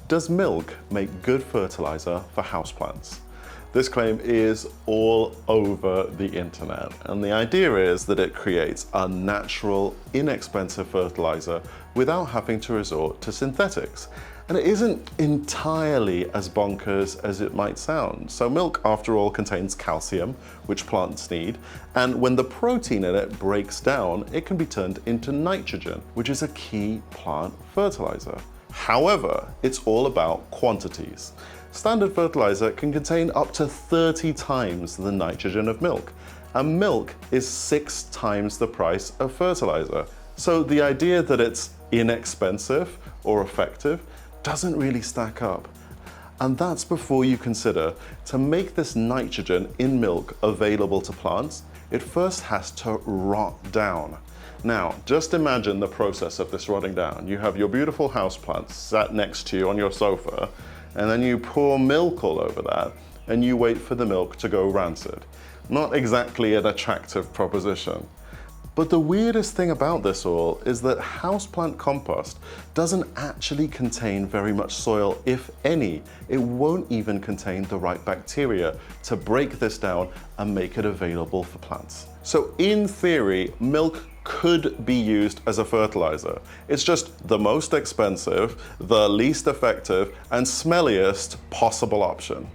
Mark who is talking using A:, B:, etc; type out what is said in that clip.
A: Does milk make good fertiliser for houseplants? This claim is all over the internet, and the idea is that it creates a natural, inexpensive fertiliser without having to resort to synthetics. And it isn't entirely as bonkers as it might sound. So milk, after all, contains calcium, which plants need, and when the protein in it breaks down, it can be turned into nitrogen, which is a key plant fertiliser. However, it's all about quantities. Standard fertiliser can contain up to 30 times the nitrogen of milk, and milk is 6 times the price of fertiliser. So the idea that it's inexpensive or effective doesn't really stack up. And that's before you consider, to make this nitrogen in milk available to plants, it first has to rot down. Now, just imagine the process of this rotting down. You have your beautiful houseplants sat next to you on your sofa, and then you pour milk all over that, and you wait for the milk to go rancid. Not exactly an attractive proposition. But the weirdest thing about this all is that houseplant compost doesn't actually contain very much soil, if any. It won't even contain the right bacteria to break this down and make it available for plants. So in theory, milk could be used as a fertilizer. It's just the most expensive, the least effective, and smelliest possible option.